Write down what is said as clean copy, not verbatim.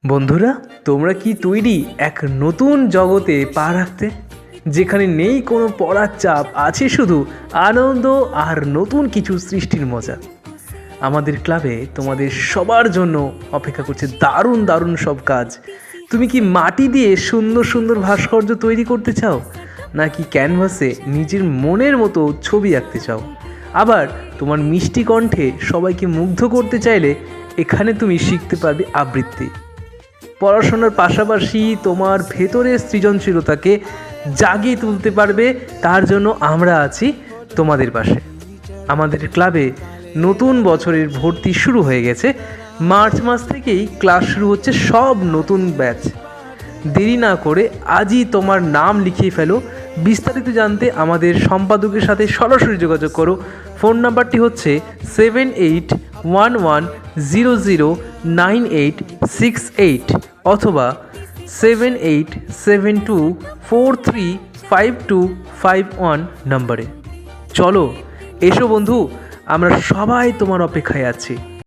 বন্ধুরা, তোমরা কি তৈরি এক নতুন জগতে পা রাখতে, যেখানে নেই কোনো পড়ার চাপ, আছে শুধু আনন্দ আর নতুন কিছু সৃষ্টির মজা? আমাদের ক্লাবে তোমাদের সবার জন্য অপেক্ষা করছে দারুণ দারুণ সব কাজ। তুমি কি মাটি দিয়ে সুন্দর সুন্দর ভাস্কর্য তৈরি করতে চাও, নাকি ক্যানভাসে নিজের মনের মতো ছবি আঁকতে চাও? আবার তোমার মিষ্টি কণ্ঠে সবাইকে মুগ্ধ করতে চাইলে এখানে তুমি শিখতে পারবে আবৃত্তি। পড়াশোনার পাশাপাশি তোমার ভেতরের সৃজনশীলতাকে জাগিয়ে তুলতে পারবে, তার জন্য আমরা আছি তোমাদের পাশে। আমাদের ক্লাবে নতুন বছরের ভর্তি শুরু হয়ে গেছে। মার্চ মাস থেকেই ক্লাস শুরু হচ্ছে সব নতুন ব্যাচ। দেরি না করে আজই তোমার নাম লিখিয়ে ফেলো। বিস্তারিত জানতে আমাদের সম্পাদকের সাথে সরাসরি যোগাযোগ করো। ফোন নাম্বারটি হচ্ছে 7811009868 অথবা 7872435251 নম্বরে। চলো, এসো বন্ধু, আমরা সবাই তোমার অপেক্ষায় আছি।